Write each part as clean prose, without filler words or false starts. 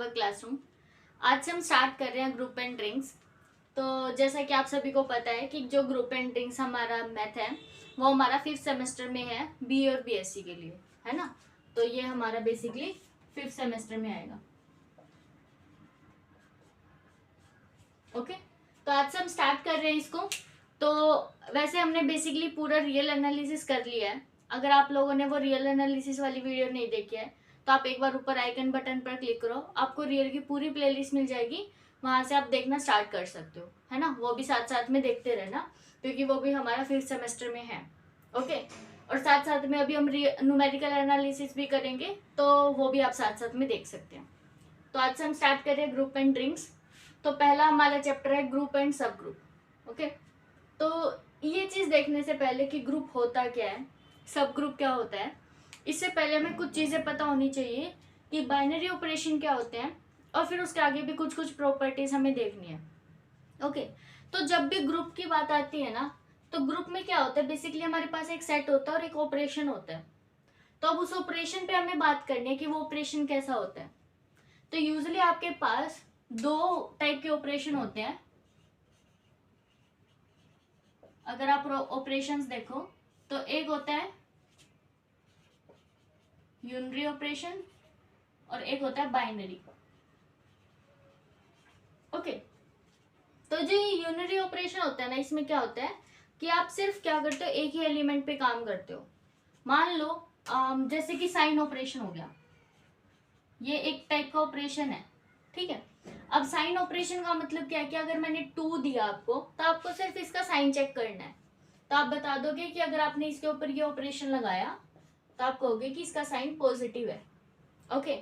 Our classroom. आज से हम स्टार्ट कर रहे हैं ग्रुप एंड ड्रिंक्स। तो जैसा कि आप सभी को पता है कि जो ग्रुप एंड ड्रिंक्स हमारा मैथ है वो हमारा 5th सेमेस्टर में है, बी और बीएससी के लिए, है ना। तो ये हमारा बेसिकली 5th सेमेस्टर में आएगा। ओके, तो आज से हम स्टार्ट कर रहे हैं इसको। तो वैसे हमने बेसिकली पूरा रियल एनालिसिस कर लिया है। अगर आप लोगों ने वो रियल एनालिसिस वाली वीडियो नहीं देखी है तो आप एक बार ऊपर आइकन बटन पर क्लिक करो, आपको रियल की पूरी प्लेलिस्ट मिल जाएगी। वहां से आप देखना स्टार्ट कर सकते हो, है ना। वो भी साथ साथ में देखते रहना क्योंकि वो भी हमारा 5th सेमेस्टर में है। ओके, और साथ साथ में अभी हम न्यूमेरिकल एनालिसिस भी करेंगे, तो वो भी आप साथ साथ में देख सकते हैं। तो आज से हम स्टार्ट कर रहे हैं ग्रुप एंड ड्रिंक्स। तो पहला हमारा चैप्टर है ग्रुप एंड सब ग्रुप। ओके, तो ये चीज देखने से पहले कि ग्रुप होता क्या है, सब ग्रुप क्या होता है, इससे पहले हमें कुछ चीजें पता होनी चाहिए कि बाइनरी ऑपरेशन क्या होते हैं, और फिर उसके आगे भी कुछ कुछ प्रॉपर्टीज हमें देखनी है। ओके, तो जब भी ग्रुप की बात आती है ना, तो ग्रुप में क्या होता है, बेसिकली हमारे पास एक सेट होता है और एक ऑपरेशन होता है। तो अब उस ऑपरेशन पे हमें बात करनी है कि वो ऑपरेशन कैसा होता है। तो यूजुअली आपके पास दो टाइप के ऑपरेशन होते हैं। अगर आप ऑपरेशंस देखो तो एक होता है यूनरी ऑपरेशन और एक होता है बाइनरी। ओके, तो जो ये यूनरी ऑपरेशन होता है ना, इसमें क्या होता है कि आप सिर्फ क्या करते हो, एक ही एलिमेंट पे काम करते हो। मान लो जैसे कि साइन ऑपरेशन हो गया, ये एक टाइप का ऑपरेशन है, ठीक है। अब साइन ऑपरेशन का मतलब क्या है कि अगर मैंने 2 दिया आपको तो आपको सिर्फ इसका साइन चेक करना है। तो आप बता दोगे कि अगर आपने इसके ऊपर ये ऑपरेशन लगाया तो आप कहोगे कि इसका साइन पॉजिटिव है। ओके,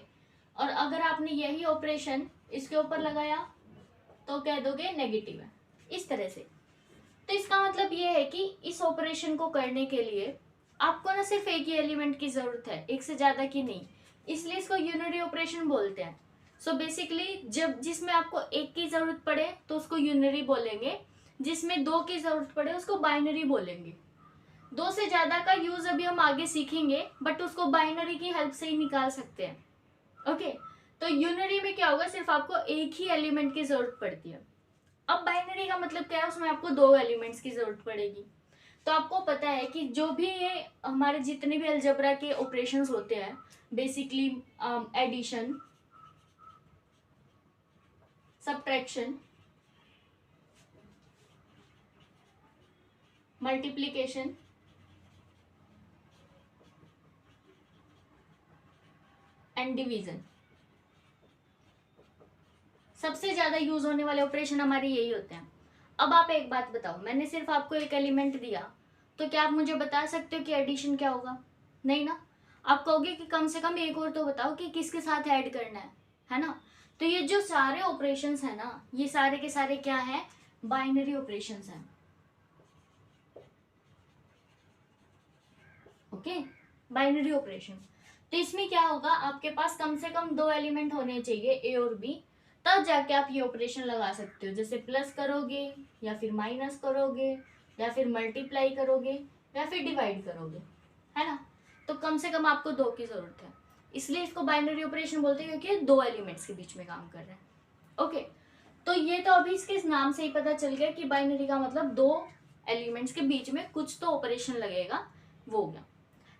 और अगर आपने यही ऑपरेशन इसके ऊपर लगाया तो कह दोगे नेगेटिव है, इस तरह से। तो इसका मतलब ये है कि इस ऑपरेशन को करने के लिए आपको ना सिर्फ एक ही एलिमेंट की जरूरत है, एक से ज्यादा की नहीं, इसलिए इसको यूनिटरी ऑपरेशन बोलते हैं। सो बेसिकली जब जिसमें आपको एक की जरूरत पड़े तो उसको यूनिटरी बोलेंगे, जिसमें 2 की जरूरत पड़े उसको बाइनरी बोलेंगे। 2 से ज्यादा का यूज अभी हम आगे सीखेंगे, बट उसको बाइनरी की हेल्प से ही निकाल सकते हैं। ओके, तो यूनिटरी में क्या होगा, सिर्फ आपको एक ही एलिमेंट की जरूरत पड़ती है। अब बाइनरी का मतलब क्या है, उसमें आपको 2 एलिमेंट्स की जरूरत पड़ेगी। तो आपको पता है कि जो भी ये हमारे जितने भी अलजेब्रा के ऑपरेशंस होते हैं, basically addition, subtraction, multiplication, and division, सबसे ज्यादा यूज होने वाले ऑपरेशन हमारे यही होते हैं। अब आप एक बात बताओ, मैंने सिर्फ आपको एक एलिमेंट दिया, तो क्या आप मुझे बता सकते हो कि एडिशन क्या होगा? नहीं ना। आप कहोगे कि कम से कम एक और तो बताओ कि किसके साथ ऐड करना है ना। तो ये जो सारे ऑपरेशंस है ना, ये सारे के सारे क्या है, बाइनरी ऑपरेशंस हैं। Okay, binary operation. तो इसमें क्या होगा, आपके पास कम से कम 2 एलिमेंट होने चाहिए, ए और बी, तब जाके आप ये ऑपरेशन लगा सकते हो। जैसे प्लस करोगे या फिर माइनस करोगे या फिर मल्टीप्लाई करोगे या फिर डिवाइड करोगे, है ना। तो कम से कम आपको 2 की जरूरत है, इसलिए इसको बाइनरी ऑपरेशन बोलते हैं क्योंकि 2 एलिमेंट्स के बीच में काम कर रहे हैं। ओके, तो ये तो अभी इसके नाम से ही पता चल गया कि बाइनरी का मतलब 2 एलिमेंट्स के बीच में कुछ तो ऑपरेशन लगेगा, वो हो गया।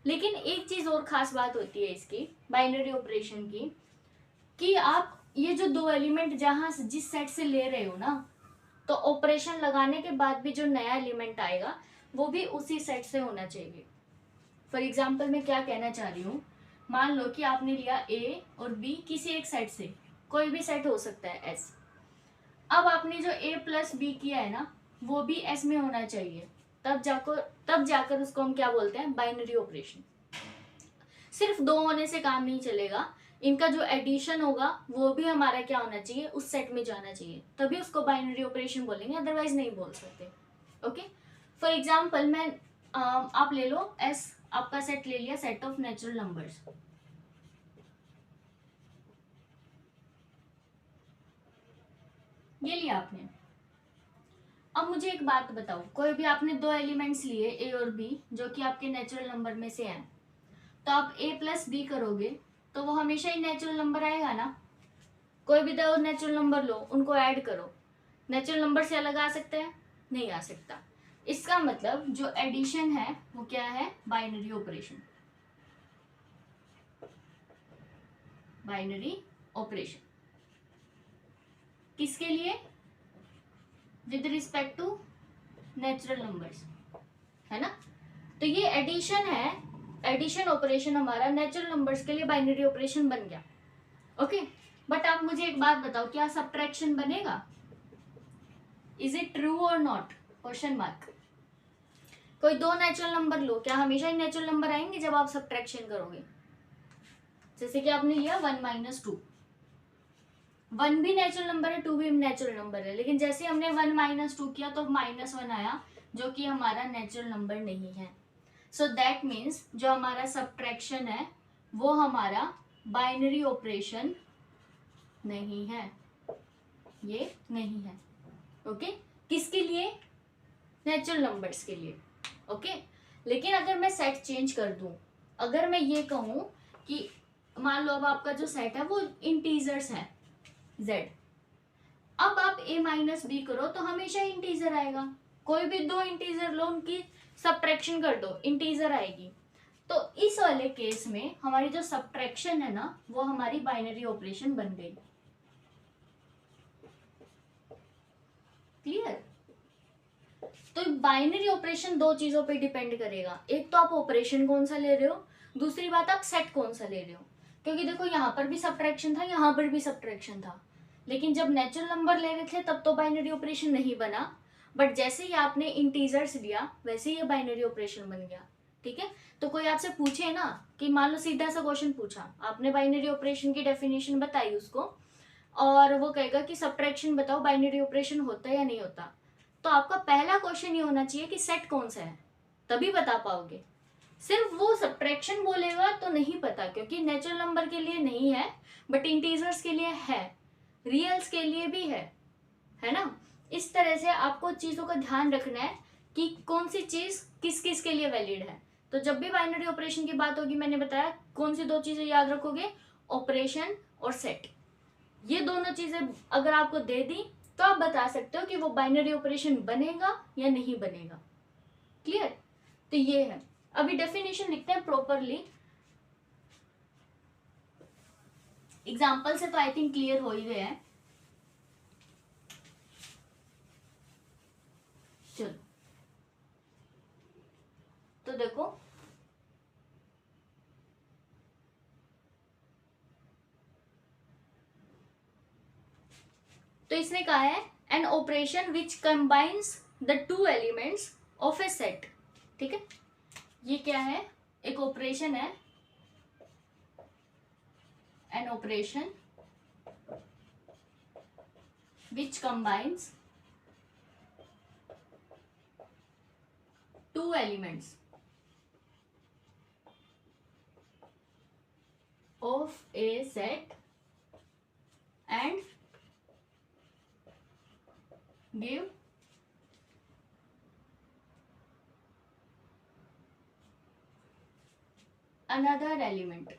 लेकिन एक चीज और खास बात होती है इसकी बाइनरी ऑपरेशन की, कि आप ये जो 2 एलिमेंट जहां जिस सेट से ले रहे हो ना, तो ऑपरेशन लगाने के बाद भी जो नया एलिमेंट आएगा वो भी उसी सेट से होना चाहिए। फॉर एग्जाम्पल मैं क्या कहना चाह रही हूँ, मान लो कि आपने लिया ए और बी किसी एक सेट से, कोई भी सेट हो सकता है एस। अब आपने जो ए प्लस बी किया है ना, वो भी एस में होना चाहिए, तब जाकर उसको हम क्या बोलते हैं, बाइनरी ऑपरेशन। सिर्फ 2 होने से काम नहीं चलेगा, इनका जो एडिशन होगा वो भी हमारा क्या होना चाहिए, उस सेट में जाना चाहिए, तभी उसको बाइनरी ऑपरेशन बोलेंगे, अदरवाइज नहीं बोल सकते। ओके, फॉर एग्जाम्पल मैं आप ले लो एस, आपका सेट ले लिया, सेट ऑफ नेचुरल नंबर्स। ये लिया आपने। अब मुझे एक बात बताओ, कोई भी आपने 2 एलिमेंट्स लिए ए और बी जो कि आपके नेचुरल नंबर में से हैं, तो आप ए प्लस बी करोगे तो वो हमेशा ही नेचुरल नंबर आएगा ना। कोई भी दो नेचुरल नंबर लो, उनको ऐड करो, नेचुरल नंबर से अलग आ सकता है? नहीं आ सकता। इसका मतलब जो एडिशन है वो क्या है? Binary operation. बाइनरी ऑपरेशन किसके लिए? With respect to natural numbers, है ना। तो ये एडिशन है, एडिशन ऑपरेशन हमारा नेचुरल नंबर्स के लिए बाइनरी ऑपरेशन बन गया। ओके, बट आप मुझे एक बात बताओ, क्या सब्ट्रैक्शन बनेगा? इज इट ट्रू और नॉट? Question mark. कोई दो नेचुरल नंबर लो, क्या हमेशा ही नेचुरल नंबर आएंगे जब आप सब्ट्रैक्शन करोगे? जैसे कि आपने लिया 1 - 2, 1 भी नेचुरल नंबर है, 2 भी नेचुरल नंबर है, लेकिन जैसे हमने 1 - 2 किया तो -1 आया, जो कि हमारा नेचुरल नंबर नहीं है। सो दैट मीन्स जो हमारा सब्ट्रैक्शन है वो हमारा बाइनरी ऑपरेशन नहीं है, ये नहीं है। ओके, किसके लिए? नेचुरल नंबर्स के लिए। ओके, लेकिन अगर मैं सेट चेंज कर दूं, अगर मैं ये कहूं कि मान लो अब आपका जो सेट है वो इंटीजर्स है z, अब आप a - b करो तो हमेशा इंटीजर आएगा। कोई भी दो इंटीजर लो, उनकी सब्ट्रैक्शन कर दो, इंटीजर आएगी। तो इस वाले केस में हमारी जो सब्ट्रैक्शन है ना, वो हमारी बाइनरी ऑपरेशन बन गई। क्लियर? तो बाइनरी ऑपरेशन दो चीजों पे डिपेंड करेगा, एक तो आप ऑपरेशन कौन सा ले रहे हो, दूसरी बात आप सेट कौन सा ले रहे हो। क्योंकि देखो यहाँ पर भी सब्ट्रैक्शन था, यहाँ पर भी सब्ट्रैक्शन था, लेकिन जब नेचुरल नंबर ले रहे थे तब तो बाइनरी ऑपरेशन नहीं बना, बट जैसे ही आपने इंटीजर्स लिया वैसे ही ये बाइनरी ऑपरेशन बन गया। ठीक है, तो कोई आपसे पूछे ना कि मान लो सीधा सा क्वेश्चन पूछा, आपने बाइनरी ऑपरेशन की डेफिनेशन बताई उसको, और वो कहेगा कि सब्ट्रैक्शन बताओ बाइनरी ऑपरेशन होता है या नहीं होता, तो आपका पहला क्वेश्चन ये होना चाहिए कि सेट कौन सा है, तभी बता पाओगे। सिर्फ वो सब्ट्रैक्शन बोलेगा तो नहीं पता, क्योंकि नेचुरल नंबर के लिए नहीं है बट इंटीजर्स के लिए है, रियल्स के लिए भी है ना। इस तरह से आपको चीजों का ध्यान रखना है कि कौन सी चीज किस किस के लिए वैलिड है। तो जब भी बाइनरी ऑपरेशन की बात होगी, मैंने बताया कौन सी दो चीजें याद रखोगे, ऑपरेशन और सेट। ये दोनों चीजें अगर आपको दे दी तो आप बता सकते हो कि वो बाइनरी ऑपरेशन बनेगा या नहीं बनेगा। क्लियर? तो ये है। अभी डेफिनेशन लिखते हैं प्रॉपरली, एग्जाम्पल से तो आई थिंक क्लियर हो ही गया है। चलो तो देखो, तो इसने कहा है an operation which combines the two elements of A set. ठीक है, ये क्या है? एक ऑपरेशन है, an operation which combines two elements of A set and give another element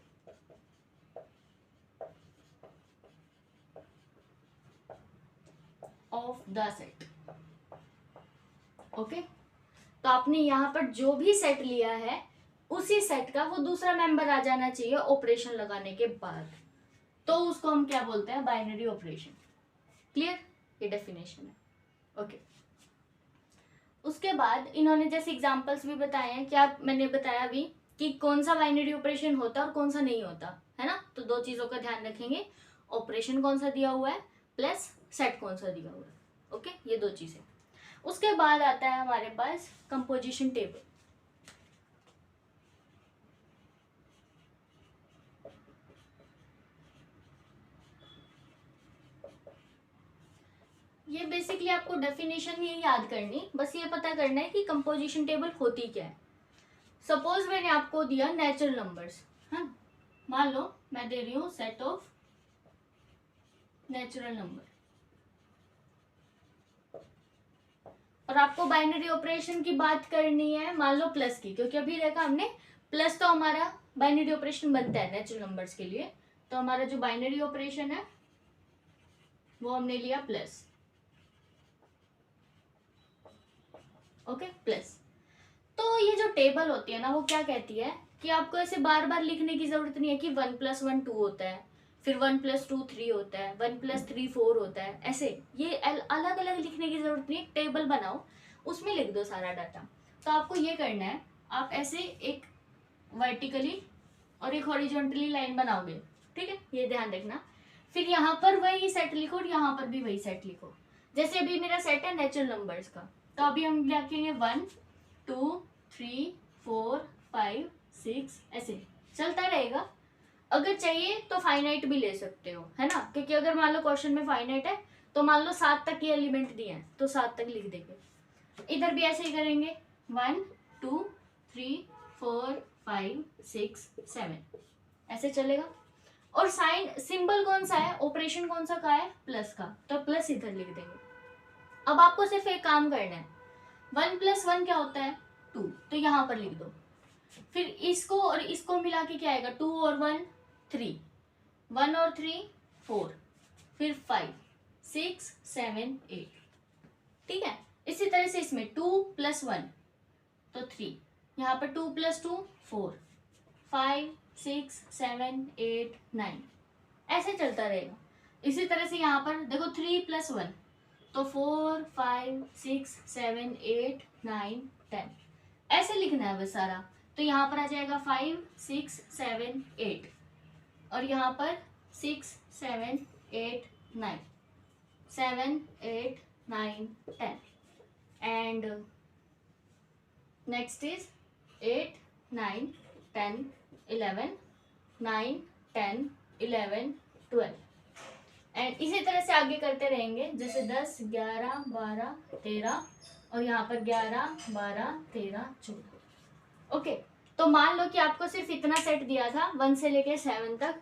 of the set। Okay, तो आपने यहाँ पर जो भी सेट लिया है उसी सेट का वो दूसरा मेंबर आ जाना चाहिए ऑपरेशन लगाने के बाद, तो उसको हम क्या बोलते हैं? Binary operation. क्लियर? ये डेफिनेशन है। ओके, उसके बाद इन्होंने जैसे एग्जांपल्स भी बताए हैं, क्या मैंने बताया अभी कि कौन सा बाइनरी ऑपरेशन होता है और कौन सा नहीं होता, है ना। तो दो चीजों का ध्यान रखेंगे, ऑपरेशन कौन सा दिया हुआ है प्लस सेट कौन सा दिया हुआ है। ओके, ये दो चीजें। उसके बाद आता है हमारे पास कंपोजिशन टेबल। ये बेसिकली आपको डेफिनेशन ही याद करनी, बस ये पता करना है कि कंपोजिशन टेबल होती क्या है। सपोज मैंने आपको दिया नेचुरल नंबर्स, हाँ, मान लो मैं दे रही हूँ सेट ऑफ नेचुरल नंबर, और आपको बाइनरी ऑपरेशन की बात करनी है मान लो प्लस की, क्योंकि अभी देखा हमने प्लस तो हमारा बाइनरी ऑपरेशन बनता है नेचुरल नंबर्स के लिए, तो हमारा जो बाइनरी ऑपरेशन है वो हमने लिया प्लस, ओके प्लस। तो ये जो टेबल होती है ना वो क्या कहती है कि आपको ऐसे बार बार लिखने की जरूरत नहीं है कि 1+1 2 होता है, फिर 1+2 3 होता है, 1+3 4 होता है, ऐसे ये अलग अलग लिखने की जरूरत नहीं है। टेबल बनाओ, उसमें लिख दो सारा डाटा। तो आपको ये करना है, आप ऐसे एक वर्टिकली और एक हॉरिजॉन्टली लाइन बनाओगे, ठीक है, ये ध्यान रखना। फिर यहाँ पर वही सेट लिखो और यहाँ पर भी वही सेट लिखो। जैसे अभी मेरा सेट है नेचुरल नंबर्स का, तो अभी हम लिखेंगे 1 2 3 4 5 6, ऐसे चलता रहेगा। अगर चाहिए तो फाइनाइट भी ले सकते हो, है ना, क्योंकि अगर मान लो क्वेश्चन में फाइनाइट है तो मान लो 7 तक के एलिमेंट दिए हैं तो 7 तक लिख देंगे। इधर भी ऐसे ही करेंगे 1 2 3 4 5 6 7, ऐसे चलेगा। और साइन सिंबल कौन सा है, ऑपरेशन कौन सा का है, प्लस का, तो प्लस इधर लिख देंगे। अब आपको सिर्फ एक काम करना है, 1+1 क्या होता है 2, तो यहाँ पर लिख दो। फिर इसको और इसको मिला के क्या आएगा, 2 और 1 3, 1 और 3 4, फिर 5 6 7 8, ठीक है। इसी तरह से इसमें 2+1 तो 3, यहाँ पर 2+2 4, 5 6 7 8 9, ऐसे चलता रहेगा। इसी तरह से यहाँ पर देखो 3+1 तो 4 5 6 7 8 9 10, ऐसे लिखना है बस सारा। तो यहाँ पर आ जाएगा 5 6 7 8 और यहाँ पर 6 7 8 9 7 8 9 10 एंड नेक्स्ट इज 8 9 10 11 9 10 11 12 एंड इसी तरह से आगे करते रहेंगे, जैसे 10 11 12 13 और यहाँ पर 11 12 13 14। ओके, तो मान लो कि आपको सिर्फ इतना सेट दिया था 1 से लेके 7 तक,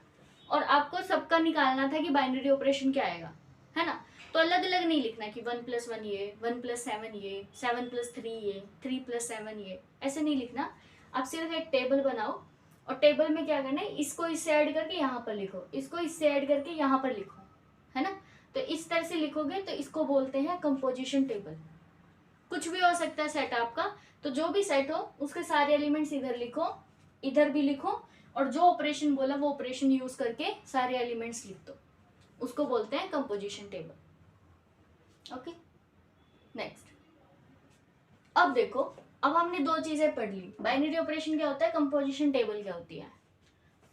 और आपको सबका निकालना था कि बाइनरी ऑपरेशन क्या आएगा, है ना। तो अलग अलग नहीं लिखना कि 1+1 ये, 1+7 ये, 7+3 ये, 3+7 ये, ऐसे नहीं लिखना। आप सिर्फ एक टेबल बनाओ और टेबल में क्या करना है, इसको इससे ऐड करके यहाँ पर लिखो, इसको इससे ऐड करके यहाँ पर लिखो, है ना। तो इस तरह से लिखोगे तो इसको बोलते हैं कंपोजिशन टेबल। कुछ भी हो सकता है सेट आपका, तो जो भी सेट हो उसके सारे एलिमेंट्स इधर लिखो, इधर भी लिखो, और जो ऑपरेशन बोला वो ऑपरेशन यूज करके सारे एलिमेंट्स लिख दो, उसको बोलते हैं कंपोजिशन टेबल। Okay, next. अब देखो, अब हमने दो चीजें पढ़ ली, बाइनरी ऑपरेशन क्या होता है, कंपोजिशन टेबल क्या होती है।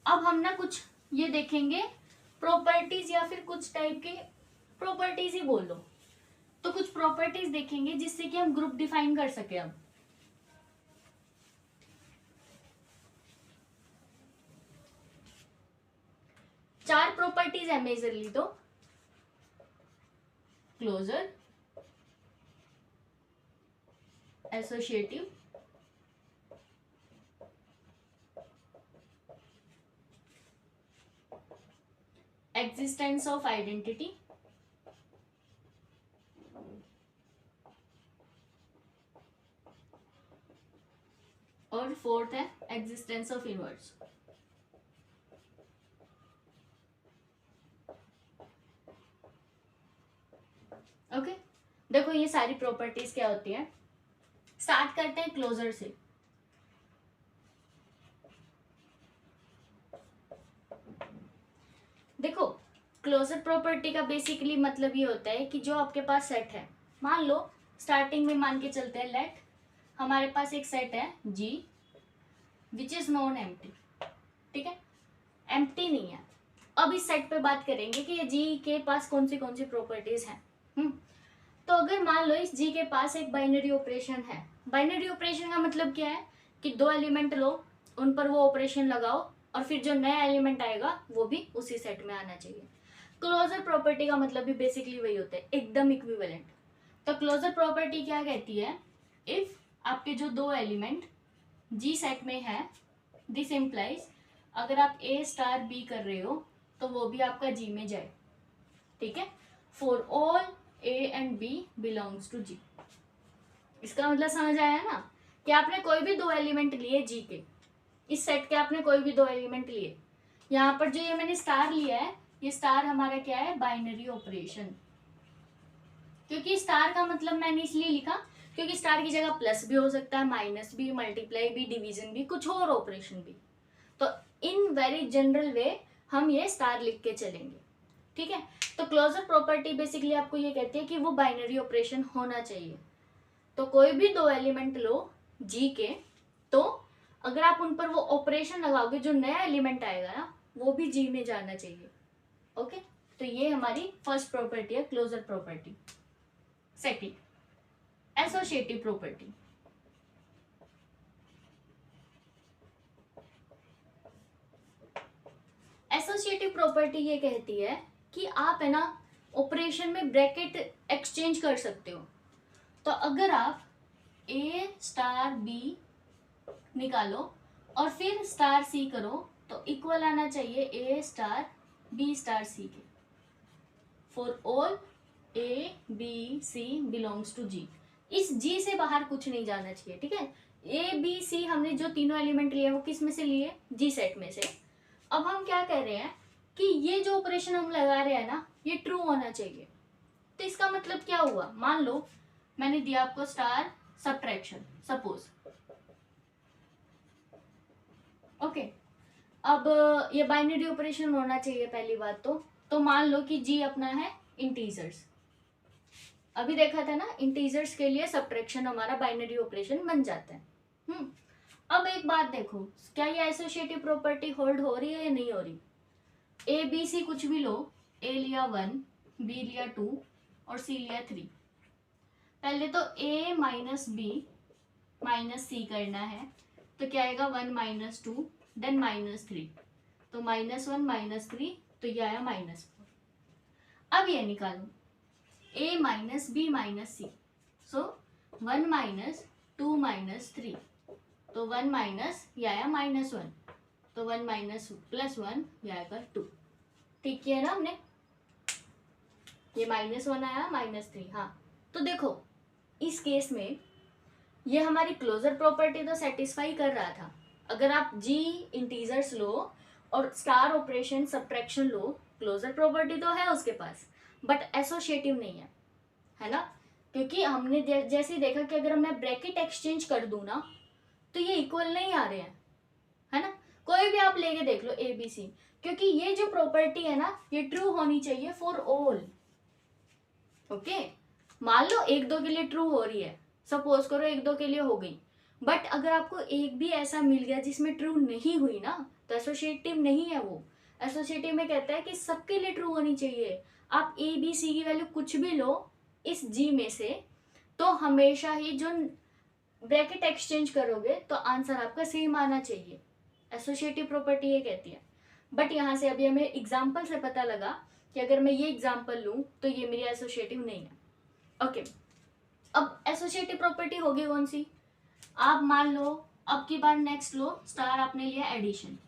अब हम ना कुछ ये देखेंगे प्रॉपर्टीज, या फिर कुछ टाइप के प्रॉपर्टीज ही बोल लो, तो कुछ प्रॉपर्टीज देखेंगे जिससे कि हम ग्रुप डिफाइन कर सके। अब चार प्रॉपर्टीज है मेजरली, तो closure, associative, existence of identity, और फोर्थ है existence of inverse। ओके, देखो ये सारी प्रॉपर्टीज क्या होती है। स्टार्ट करते हैं क्लोजर से। देखो, क्लोजर प्रॉपर्टी का बेसिकली मतलब ये होता है कि जो आपके पास सेट है, मान लो स्टार्टिंग में मान के चलते हैं, लेट हमारे पास एक सेट है G which is non empty, ठीक है, एम्प्टी नहीं है। अब इस सेट पे बात करेंगे कि ये G के पास कौन सी प्रॉपर्टीज हैं। तो अगर मान लो इस G के पास एक बाइनरी ऑपरेशन है, बाइनरी ऑपरेशन का मतलब क्या है कि दो एलिमेंट लो, उन पर वो ऑपरेशन लगाओ, और फिर जो नया एलिमेंट आएगा वो भी उसी सेट में आना चाहिए। क्लोजर प्रॉपर्टी का मतलब भी बेसिकली वही होता है, एकदम इक्विवेलेंट। तो क्लोजर प्रॉपर्टी क्या कहती है, इफ आपके जो दो एलिमेंट G सेट में है, दिस इम्प्लाइज अगर आप A*B कर रहे हो तो वो भी आपका G में जाए, ठीक है, for all A and B belongs to G। इसका मतलब समझ आया ना, कि आपने कोई भी दो एलिमेंट लिए G के, इस सेट के आपने कोई भी दो एलिमेंट लिए, यहाँ पर जो ये मैंने स्टार लिया है ये स्टार हमारा क्या है, बाइनरी ऑपरेशन। क्योंकि स्टार का मतलब मैंने इसलिए लिखा क्योंकि स्टार की जगह प्लस भी हो सकता है, माइनस भी, मल्टीप्लाई भी, डिवीजन भी, कुछ और ऑपरेशन भी। तो इन वेरी जनरल वे हम ये स्टार लिख के चलेंगे, ठीक है। तो क्लोजर प्रॉपर्टी बेसिकली आपको ये कहती है कि वो बाइनरी ऑपरेशन होना चाहिए। तो कोई भी दो एलिमेंट लो जी के, तो अगर आप उन पर वो ऑपरेशन लगाओगे, जो नया एलिमेंट आएगा ना वो भी जी में जाना चाहिए। ओके, तो ये हमारी फर्स्ट प्रॉपर्टी है, closure property. Second, associative property. Associative property ये कहती है कि आप है ना ऑपरेशन में ब्रैकेट एक्सचेंज कर सकते हो। तो अगर आप ए स्टार बी निकालो और फिर स्टार सी करो तो इक्वल आना चाहिए A star B star C के, for all A B C belongs to G. इस जी से बाहर कुछ नहीं जाना चाहिए, ठीक है। ए बी सी हमने जो तीनों एलिमेंट लिए वो किस में से लिए, जी सेट में से। अब हम क्या कह रहे हैं कि ये जो ऑपरेशन हम लगा रहे हैं ना ये ट्रू होना चाहिए। तो इसका मतलब क्या हुआ, मान लो मैंने दिया आपको स्टार सब्ट्रैक्शन, सपोज, ओके। अब ये बाइनरी ऑपरेशन होना चाहिए पहली बात तो मान लो कि जी अपना है इंटीजर्स। अभी देखा था ना, इंटीजर्स के लिए सब्ट्रैक्शन हमारा बाइनरी ऑपरेशन बन जाता है। अब एक बात देखो, क्या ये एसोसिएटिव प्रॉपर्टी होल्ड हो रही है या नहीं हो रही। ए बी सी कुछ भी लो, ए लिया 1, बी लिया 2 और सी लिया 3। पहले तो ए माइनस बी माइनस सी करना है, तो क्या आएगा 1 माइनस 2 देन माइनस 3, तो -1 -3, तो ये आया -4। अब ये निकालो a minus B minus C, so 1 minus 2 minus 3, तो 1 माइनस ये आया -1, तो 1 माइनस +1 ये आएगा 2। ठीक किया ना हमने, ये -1 आया -3। हाँ, तो देखो इस केस में ये हमारी क्लोजर प्रॉपर्टी तो सेटिस्फाई कर रहा था। अगर आप जी इंटीजर्स लो और स्टार ऑपरेशन सब्ट्रैक्शन लो, क्लोजर प्रॉपर्टी तो है उसके पास, बट एसोसिएटिव नहीं है ना। क्योंकि हमने जैसे देखा कि अगर मैं ब्रैकेट एक्सचेंज कर दूं ना तो ये इक्वल नहीं आ रहे हैं, है ना। कोई भी आप लेके देख लो ए बी सी, क्योंकि ये जो प्रॉपर्टी है ना ये ट्रू होनी चाहिए फॉर ऑल। ओके, मान लो एक दो के लिए ट्रू हो रही है, सपोज करो एक दो के लिए हो गई, बट अगर आपको एक भी ऐसा मिल गया जिसमें ट्रू नहीं हुई ना तो एसोसिएटिव नहीं है वो। एसोसिएटिव में कहता है कि सबके लिए ट्रू होनी चाहिए। आप ए बी सी की वैल्यू कुछ भी लो इस जी में से, तो हमेशा ही जो ब्रैकेट एक्सचेंज करोगे तो आंसर आपका सेम आना चाहिए। एसोसिएटिव प्रॉपर्टी ये कहती है। बट यहाँ से अभी हमें एग्जाम्पल से पता लगा कि अगर मैं ये एग्जाम्पल लूँ तो ये मेरी एसोसिएटिव नहीं है। ओके, अब एसोसिएटिव प्रॉपर्टी होगी कौन सी, आप मान लो अब की बार नेक्स्ट लो, स्टार आपने लिया एडिशन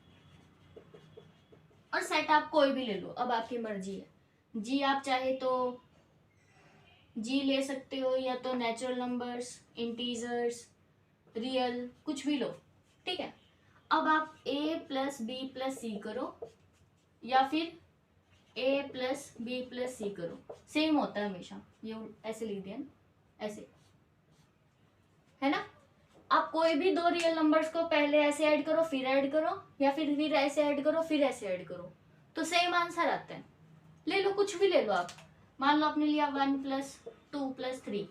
और सेट आप कोई भी ले लो, अब आपकी मर्जी है। जी आप चाहे तो जी ले सकते हो या तो नेचुरल नंबर्स, इंटीजर्स, रियल, कुछ भी लो, ठीक है। अब आप a प्लस बी प्लस सी करो या फिर a प्लस बी प्लस सी करो, सेम होता है हमेशा। ये ऐसे लिख दिया ना, ऐसे, है ना। आप कोई भी दो रियल नंबर्स को पहले ऐसे ऐड करो फिर ऐड करो, या फिर ऐसे ऐड करो फिर ऐसे ऐड करो, तो सेम आंसर आता है। ले लो कुछ भी ले लो आप, मान लो आपने लिया 1 + 2 + 3,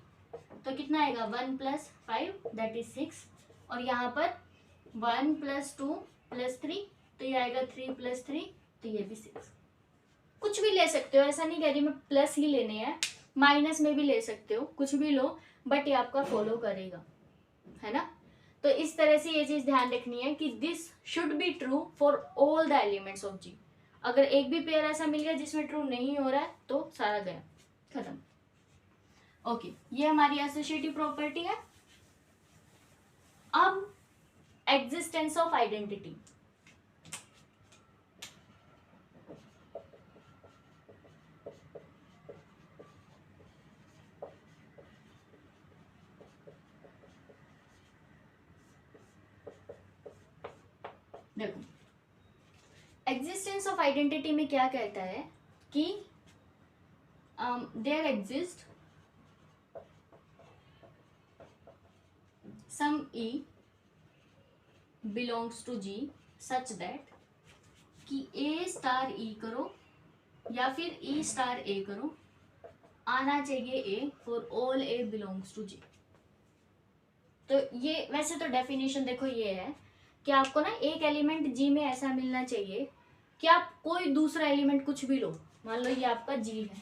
तो कितना आएगा 1 + 5 दैट इज 6, और यहाँ पर 1 + 2 + 3, तो ये आएगा 3 + 3, तो ये भी 6। कुछ भी ले सकते हो, ऐसा नहीं कह रही मैं प्लस ही लेने हैं, माइनस में भी ले सकते हो, कुछ भी लो, बट ये आपका फॉलो करेगा, है ना। तो इस तरह से ये चीज ध्यान रखनी है कि this should be true for all the elements of G. अगर एक भी पेयर ऐसा मिल गया जिसमें ट्रू नहीं हो रहा है तो सारा गया, खत्म। ओके, ये हमारी एसोसिएटिव प्रॉपर्टी है। अब एग्जिस्टेंस ऑफ आइडेंटिटी। देखो, एग्जिस्टेंस ऑफ ऑफ आइडेंटिटी में क्या कहता है कि there exist some E belongs to G such that कि ए स्टार ई करो या फिर ई स्टार ए करो, आना चाहिए A for all A belongs to G. तो ये वैसे तो डेफिनेशन देखो ये है कि आपको ना एक एलिमेंट जी में ऐसा मिलना चाहिए कि आप कोई दूसरा एलिमेंट कुछ भी लो, मान लो ये आपका जी है,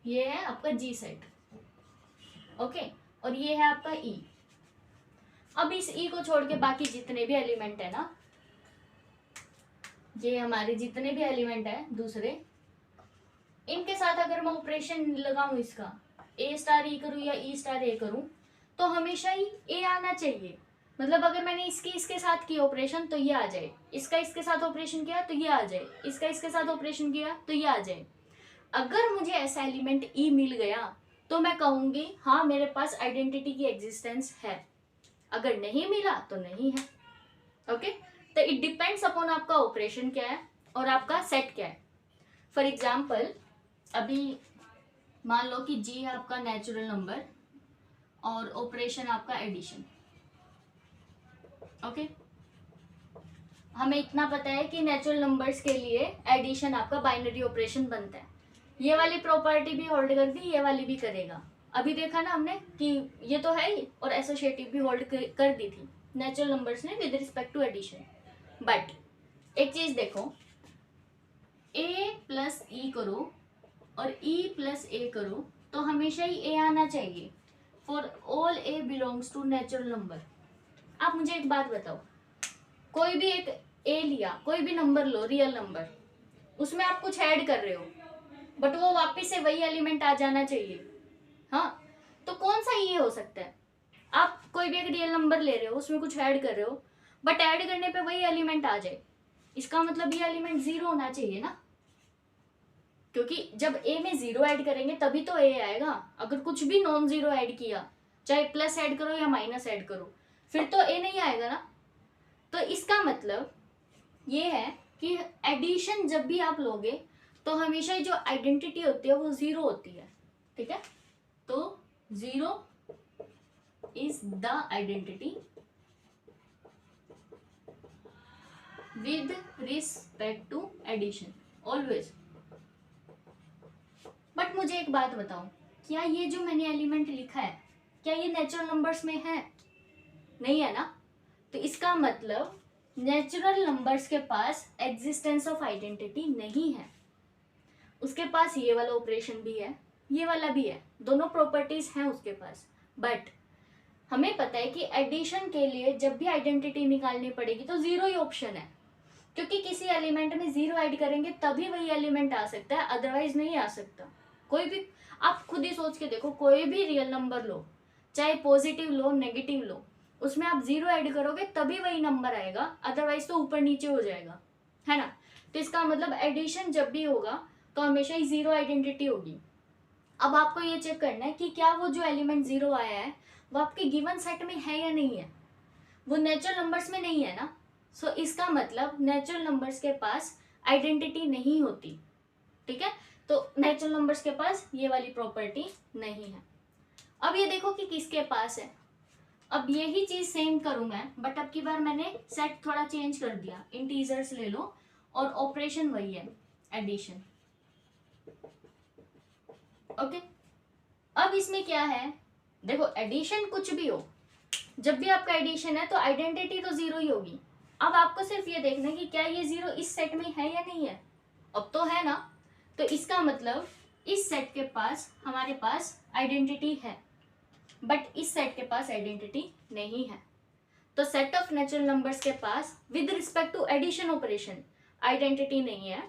ये है आपका जी सेट, ओके, और ये है आपका ई। अब इस ई को छोड़ के बाकी जितने भी एलिमेंट है ना, ये हमारे जितने भी एलिमेंट है दूसरे, इनके साथ अगर मैं ऑपरेशन लगाऊं इसका ए स्टार ई करूं या ई स्टार ए करूं, तो हमेशा ही ए आना चाहिए। मतलब अगर मैंने इसके साथ किया ऑपरेशन तो ये आ जाए, इसका इसके साथ ऑपरेशन किया तो ये आ जाए, इसका इसके साथ ऑपरेशन किया तो ये आ जाए। अगर मुझे ऐसा एलिमेंट ई मिल गया तो मैं कहूंगी हाँ मेरे पास आइडेंटिटी की एग्जिस्टेंस है, अगर नहीं मिला तो नहीं है। ओके, तो इट डिपेंड्स अपॉन आपका ऑपरेशन क्या है और आपका सेट क्या है। फॉर एग्जाम्पल अभी मान लो कि जी है आपका नेचुरल नंबर और ऑपरेशन आपका एडिशन। ओके, हमें इतना पता है कि नेचुरल नंबर्स के लिए एडिशन आपका बाइनरी ऑपरेशन बनता है। ये वाली प्रॉपर्टी भी होल्ड कर दी, ये वाली भी करेगा। अभी देखा ना हमने कि ये तो है ही, और एसोसिएटिव भी होल्ड कर दी थी नेचुरल नंबर्स ने with respect to addition. But एक चीज देखो, ए प्लस ई करो और ई प्लस ए करो तो हमेशा ही ए आना चाहिए for all A belongs to natural number. आप मुझे एक बात बताओ, कोई भी एक ए लिया, कोई भी नंबर लो, रियल नंबर, उसमें आप कुछ ऐड कर रहे हो बट वो वापस से वही एलिमेंट आ जाना चाहिए। हाँ, तो कौन सा ये हो सकता है? आप कोई भी एक रियल नंबर ले रहे हो, उसमें कुछ ऐड कर रहे हो बट ऐड करने पे वही एलिमेंट आ जाए, इसका मतलब ये एलिमेंट जीरो होना चाहिए ना, क्योंकि जब ए में जीरो ऐड करेंगे तभी तो ए आएगा। अगर कुछ भी नॉन जीरो ऐड किया, चाहे प्लस ऐड करो या माइनस ऐड करो, फिर तो ए नहीं आएगा ना। तो इसका मतलब ये है कि एडिशन जब भी आप लोगे तो हमेशा जो आइडेंटिटी होती है वो जीरो होती है, ठीक है। तो zero is the identity with respect to addition always. But मुझे एक बात बताओ, क्या ये जो मैंने एलिमेंट लिखा है क्या ये नेचुरल नंबर्स में है? नहीं है ना। तो इसका मतलब नेचुरल नंबर्स के पास एग्जिस्टेंस ऑफ आइडेंटिटी नहीं है। उसके पास ये वाला ऑपरेशन भी है, ये वाला भी है, दोनों प्रॉपर्टीज हैं उसके पास। बट हमें पता है कि एडिशन के लिए जब भी आइडेंटिटी निकालनी पड़ेगी तो जीरो ही ऑप्शन है, क्योंकि किसी एलिमेंट में जीरो ऐड करेंगे तभी वही एलिमेंट आ सकता है, अदरवाइज नहीं आ सकता। कोई भी आप खुद ही सोच के देखो, कोई भी रियल नंबर लो, चाहे पॉजिटिव लो नेगेटिव लो, उसमें आप जीरो ऐड करोगे तभी वही नंबर आएगा, अदरवाइज तो ऊपर नीचे हो जाएगा, है ना। तो इसका मतलब एडिशन जब भी होगा तो हमेशा ही जीरो आइडेंटिटी होगी। अब आपको ये चेक करना है कि क्या वो जो एलिमेंट जीरो आया है वो आपके गिवन सेट में है या नहीं है। वो नेचुरल नंबर्स में नहीं है ना, सो इसका मतलब नेचुरल नंबर्स के पास आइडेंटिटी नहीं होती, ठीक है। तो नेचुरल नंबर्स के पास ये वाली प्रॉपर्टी नहीं है। अब ये देखो कि किसके पास है। अब यही चीज सेम करूं मैं, बट अब की बार मैंने सेट थोड़ा चेंज कर दिया, इंटीजर्स ले लो और ऑपरेशन वही है एडिशन। ओके, अब इसमें क्या है, देखो एडिशन कुछ भी हो, जब भी आपका एडिशन है तो आइडेंटिटी तो जीरो ही होगी। अब आपको सिर्फ ये देखना है कि क्या ये जीरो इस सेट में है या नहीं है। अब तो है ना, तो इसका मतलब इस सेट के पास हमारे पास आइडेंटिटी है, बट इस सेट के पास आइडेंटिटी नहीं है। तो सेट ऑफ नेचुरल नंबर्स के पास with respect to addition operation identity नहीं है,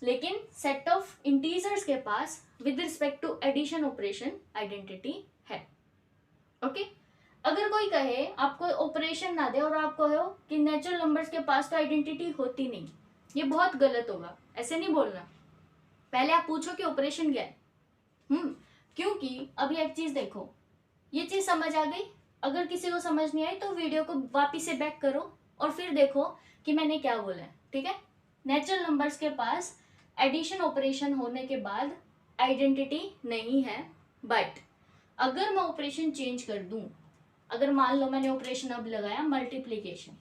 लेकिन सेट ऑफ इंटीजर्स के पास with respect to addition operation identity है। ओके, अगर कोई कहे आपको ऑपरेशन ना दे और आप कहो कि नेचुरल नंबर्स के पास तो आइडेंटिटी होती नहीं, ये बहुत गलत होगा, ऐसे नहीं बोलना। पहले आप पूछो कि ऑपरेशन क्या है। क्योंकि अभी एक चीज देखो, ये चीज समझ आ गई? अगर किसी को समझ नहीं आई तो वीडियो को वापिस से बैक करो और फिर देखो कि मैंने क्या बोला है, ठीक है। नेचुरल नंबर्स के पास एडिशन ऑपरेशन होने के बाद आइडेंटिटी नहीं है, बट अगर मैं ऑपरेशन चेंज कर दूं, अगर मान लो मैंने ऑपरेशन अब लगाया मल्टीप्लीकेशन,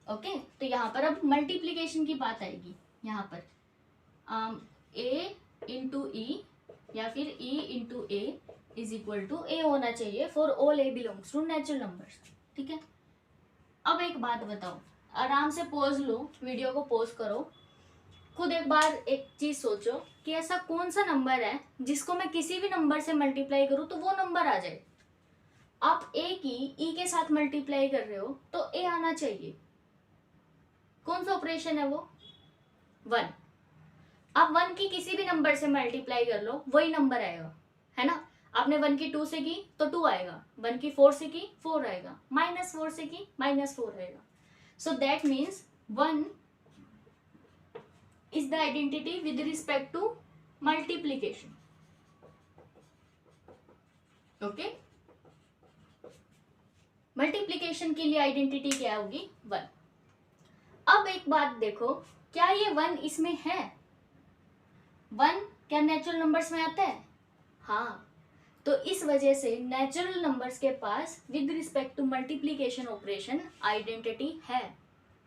ओके, तो यहाँ पर अब मल्टीप्लीकेशन की बात आएगी। यहाँ पर ए इंटू ई या फिर E into A is equal to A होना चाहिए for all A belongs to natural numbers, ठीक है। अब एक बात बताओ, आराम से पॉज लो, वीडियो को पॉज करो, खुद एक बार एक चीज सोचो कि ऐसा कौन सा नंबर है जिसको मैं किसी भी नंबर से मल्टीप्लाई करूं तो वो नंबर आ जाए। आप ए की ई के साथ मल्टीप्लाई कर रहे हो तो ए आना चाहिए। कौन सा ऑपरेशन है वो? 1। आप 1 की किसी भी नंबर से मल्टीप्लाई कर लो, वही नंबर आएगा, है ना। आपने 1 की 2 से की तो 2 आएगा, 1 की 4 से की 4 आएगा, -4 से की -4 आएगा। So that means 1 is the identity with respect to multiplication. Okay? Multiplication के लिए आइडेंटिटी क्या होगी? 1। अब एक बात देखो, क्या ये 1 इसमें है? 1 क्या नेचुरल नंबर्स में आता है? हाँ, तो इस वजह से नेचुरल नंबर्स के पास with respect to multiplication operation identity है,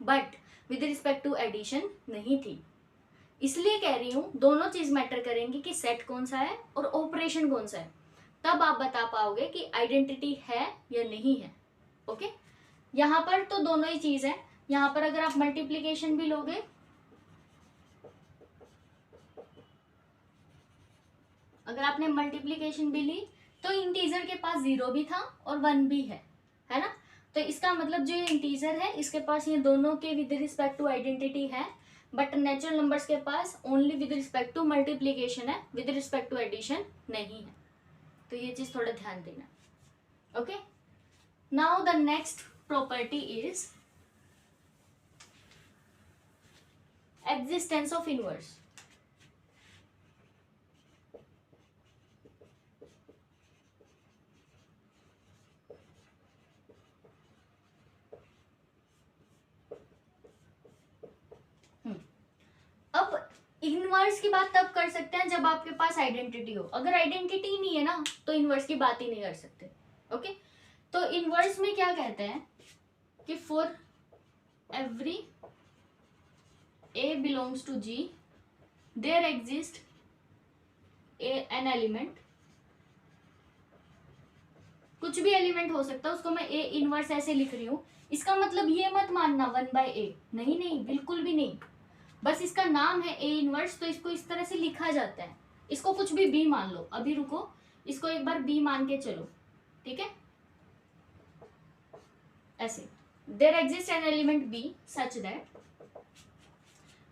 but with respect to addition नहीं थी। इसलिए कह रही हूं दोनों चीज मैटर करेंगी कि सेट कौन सा है और ऑपरेशन कौन सा है, तब आप बता पाओगे कि आइडेंटिटी है या नहीं है। ओके, यहां पर तो दोनों ही चीज है। यहां पर अगर आप मल्टीप्लीकेशन भी लोगे, अगर आपने मल्टीप्लीकेशन भी ली तो इंटीजर के पास 0 भी था और 1 भी है ना। तो इसका मतलब जो ये इंटीजर है इसके पास ये दोनों के विद रिस्पेक्ट टू आइडेंटिटी है, बट नेचुरल नंबर्स के पास only with respect to multiplication है, विद रिस्पेक्ट टू एडिशन नहीं है। तो ये चीज थोड़ा ध्यान देना। Okay, now the next property is existence of inverse. अब इनवर्स की बात तब कर सकते हैं जब आपके पास आइडेंटिटी हो। अगर आइडेंटिटी नहीं है ना तो इनवर्स की बात ही नहीं कर सकते। ओके, तो इनवर्स में क्या कहते हैं कि for every A belongs to G there exist an element, कुछ भी एलिमेंट हो सकता है, उसको मैं ए इनवर्स ऐसे लिख रही हूं। इसका मतलब ये मत मानना 1/a, नहीं नहीं, बिल्कुल भी नहीं। बस इसका नाम है ए इनवर्स, तो इसको इस तरह से लिखा जाता है। इसको कुछ भी बी मान लो, अभी रुको, इसको एक बार बी मान के चलो, ठीक है। ऐसे there exist an element B such that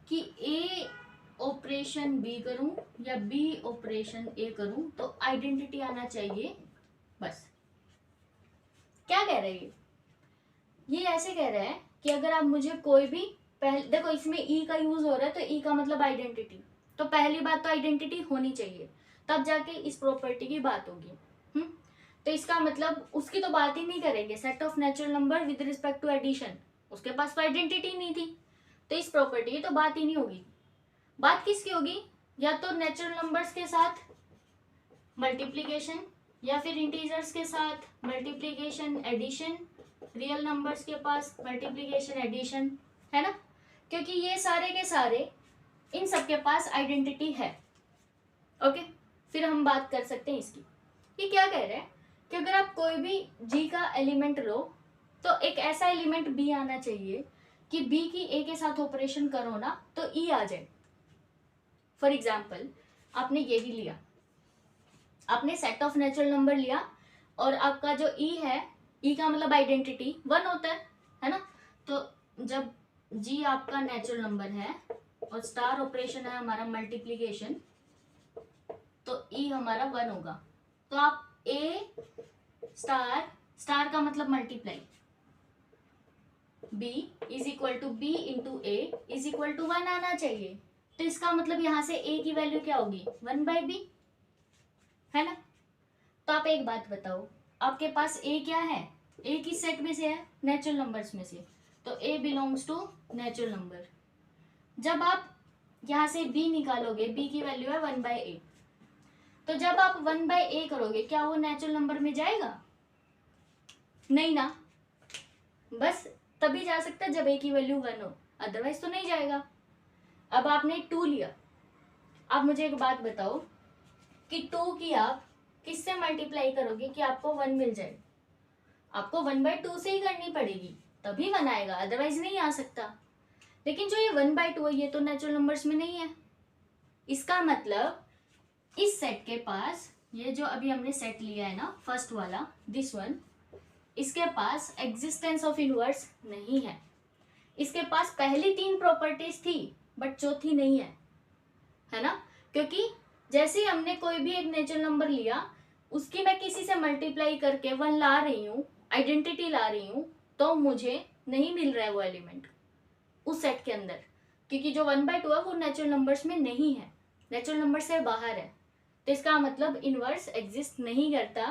कि ए ऑपरेशन बी करूं या बी ऑपरेशन ए करूं तो आइडेंटिटी आना चाहिए। बस क्या कह रहे हैं ये ऐसे कह रहे हैं कि अगर आप मुझे कोई भी देखो इसमें ई का यूज हो रहा है, तो ई का मतलब आइडेंटिटी, तो पहली बात तो आइडेंटिटी होनी चाहिए, तब जाके इस प्रॉपर्टी की बात होगी। तो इसका मतलब उसकी तो बात ही नहीं करेंगे, set of natural number with respect to addition, उसके पास तो आइडेंटिटी नहीं थी, तो इस प्रॉपर्टी की तो बात ही नहीं होगी। बात किसकी होगी? या तो नेचुरल नंबर्स के साथ मल्टीप्लीकेशन, या फिर इंटीजर्स के साथ मल्टीप्लीकेशन एडिशन, रियल नंबर्स के पास मल्टीप्लीकेशन एडिशन, है ना, क्योंकि ये सारे के सारे इन सब के पास आइडेंटिटी है। ओके, फिर हम बात कर सकते हैं इसकी। ये क्या कह रहे हैं कि अगर आप कोई भी जी का एलिमेंट लो तो एक ऐसा एलिमेंट बी आना चाहिए कि बी की ए के साथ ऑपरेशन करो ना तो ई आ जाए। फॉर एग्जाम्पल आपने यही लिया, आपने सेट ऑफ नेचुरल नंबर लिया और आपका जो ई है, ई का मतलब आइडेंटिटी 1 होता है ना। तो जब जी आपका नेचुरल नंबर है और स्टार ऑपरेशन है हमारा मल्टीप्लीकेशन, तो ई हमारा 1 होगा। तो आप ए स्टार, स्टार का मतलब multiply, B is equal to B into A is equal to 1 आना चाहिए। तो इसका मतलब यहां से ए की वैल्यू क्या होगी? 1/b, है ना। तो आप एक बात बताओ, आपके पास ए क्या है? ए किस सेट में से है? नेचुरल नंबर्स में से, तो ए बिलोंग्स टू नेचुरल नंबर। जब आप यहाँ से बी निकालोगे, बी की वैल्यू है 1/a, तो जब आप 1/a करोगे क्या वो नेचुरल नंबर में जाएगा? नहीं ना, बस तभी जा सकता है जब a की वैल्यू 1 हो, अदरवाइज तो नहीं जाएगा। अब आपने 2 लिया, आप मुझे एक बात बताओ कि 2 की आप किससे मल्टीप्लाई करोगे कि आपको 1 मिल जाए? आपको 1/2 से ही करनी पड़ेगी, तभी 1 आएगा, अदरवाइज नहीं आ सकता। लेकिन जो ये 1/2 है ये तो नेचुरल नंबर्स में नहीं है। इसका मतलब इस सेट के पास, ये जो अभी हमने सेट लिया है ना फर्स्ट वाला, दिस वन, इसके पास एग्जिस्टेंस ऑफ इनवर्स नहीं है। इसके पास पहली 3 प्रॉपर्टीज थी बट चौथी नहीं है ना? क्योंकि जैसे ही हमने कोई भी एक नेचुरल नंबर लिया, उसकी मैं किसी से मल्टीप्लाई करके 1 ला रही हूँ, आइडेंटिटी ला रही हूँ, तो मुझे नहीं मिल रहा है वो एलिमेंट उस सेट के अंदर, क्योंकि जो 1/2 है वो नेचुरल नंबर्स में नहीं है, नेचुरल नंबर से बाहर है। तो इसका मतलब इनवर्स एग्जिस्ट नहीं करता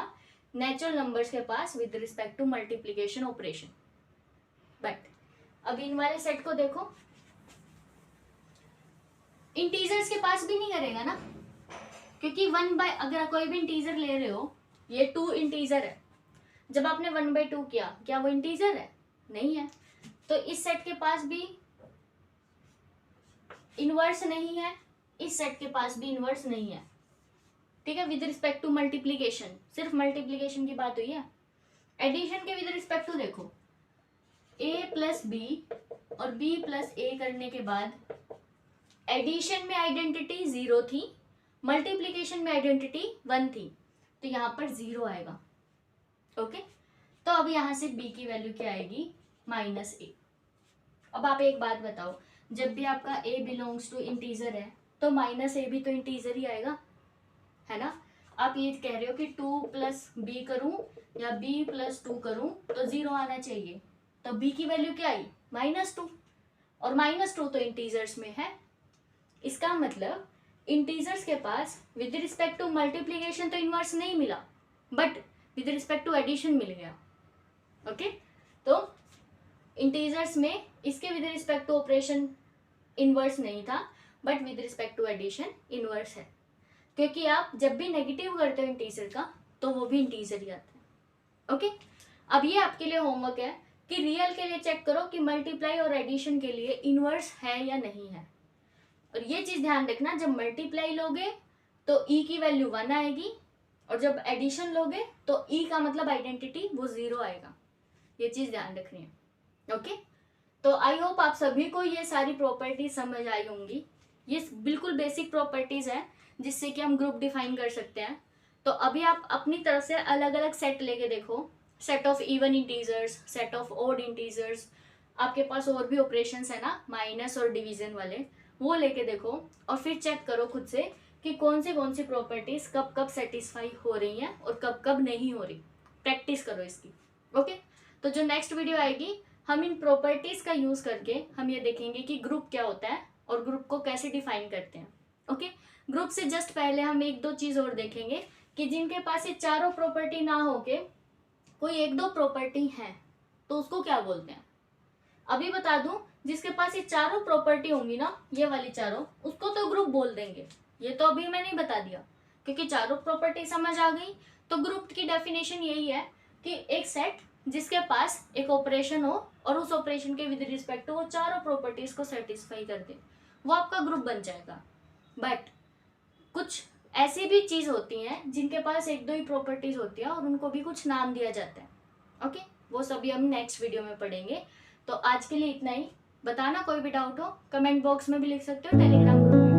नेचुरल नंबर्स के पास with respect to multiplication operation. But अब इन वाले सेट को देखो, इंटीजर्स के पास भी नहीं करेगा ना, क्योंकि अगर कोई भी इंटीजर ले रहे हो, ये 2 इंटीजर है, जब आपने 1/2 किया क्या वो इंटीजर है? नहीं है। तो इस सेट के पास भी इनवर्स नहीं है, इस सेट के पास भी इनवर्स नहीं है, ठीक है, विद रिस्पेक्ट टू मल्टीप्लिकेशन। सिर्फ मल्टीप्लिकेशन की बात हुई है। एडिशन के विद रिस्पेक्ट टू देखो, a प्लस बी और b प्लस a करने के बाद एडिशन में आइडेंटिटी 0 थी, मल्टीप्लिकेशन में आइडेंटिटी 1 थी, तो यहाँ पर 0 आएगा। ओके, तो अब यहाँ से b की वैल्यू क्या आएगी? -a। अब आप एक बात बताओ, जब भी आपका a बिलोंग्स टू इंटीजर है तो -a भी तो इंटीजर ही आएगा, है ना? आप ये कह रहे हो कि 2 + b करूं या b + 2 करूं तो 0 आना चाहिए, तो b की वैल्यू क्या आई? -2, और -2 तो इंटीजर्स में है। इसका मतलब इंटीजर्स के पास विद रिस्पेक्ट टू मल्टीप्लिकेशन तो इनवर्स नहीं मिला, but with respect to addition मिल गया। ओके, तो इंटीजर्स में इसके with respect to operation inverse नहीं था, but with respect to addition inverse है, क्योंकि आप जब भी नेगेटिव करते हो इंटीजर का तो वो भी इंटीजर ही आता है। ओके, अब ये आपके लिए होमवर्क है कि रियल के लिए चेक करो कि मल्टीप्लाई और एडिशन के लिए इनवर्स है या नहीं है। और ये चीज ध्यान रखना, जब मल्टीप्लाई लोगे तो e की वैल्यू 1 आएगी, और जब एडिशन लोगे तो e का मतलब आइडेंटिटी वो 0 आएगा। ये चीज ध्यान रखनी है। ओके, तो आई होप आप सभी को ये सारी प्रॉपर्टीज समझ आई होंगी। ये बिल्कुल बेसिक प्रॉपर्टीज है जिससे कि हम ग्रुप डिफाइन कर सकते हैं। तो अभी आप अपनी तरफ से अलग अलग सेट लेके देखो, set of even integers, set of odd integers, आपके पास और भी ऑपरेशंस है ना, माइनस और डिवीजन वाले, वो लेके देखो और फिर चेक करो खुद से कि कौन सी प्रॉपर्टीज कब कब सेटिस्फाई हो रही हैं और कब कब नहीं हो रही। प्रैक्टिस करो इसकी। ओके, तो जो नेक्स्ट वीडियो आएगी हम इन प्रॉपर्टीज का यूज करके हम ये देखेंगे कि ग्रुप क्या होता है और ग्रुप को कैसे डिफाइन करते हैं। ओके, ग्रुप से जस्ट पहले हम 1-2 चीज और देखेंगे कि जिनके पास ये चारों प्रॉपर्टी ना होके कोई 1-2 प्रॉपर्टी है तो उसको क्या बोलते हैं। अभी बता दूं, जिसके पास ये चारों प्रॉपर्टी होंगी ना, ये वाली चारों, उसको तो ग्रुप बोल देंगे। ये तो अभी मैंने ही बता दिया, क्योंकि चारों प्रॉपर्टी समझ आ गई। तो ग्रुप की डेफिनेशन यही है कि एक सेट जिसके पास एक ऑपरेशन हो और उस ऑपरेशन के विद रिस्पेक्ट वो चारों प्रॉपर्टीज को सेटिस्फाई कर दे, वो आपका ग्रुप बन जाएगा। बट कुछ ऐसी भी चीज होती हैं जिनके पास 1-2 ही प्रॉपर्टीज होती है और उनको भी कुछ नाम दिया जाता है। ओके, वो सभी हम नेक्स्ट वीडियो में पढ़ेंगे। तो आज के लिए इतना ही। बताना कोई भी डाउट हो कमेंट बॉक्स में भी लिख सकते हो, टेलीग्राम ग्रुप में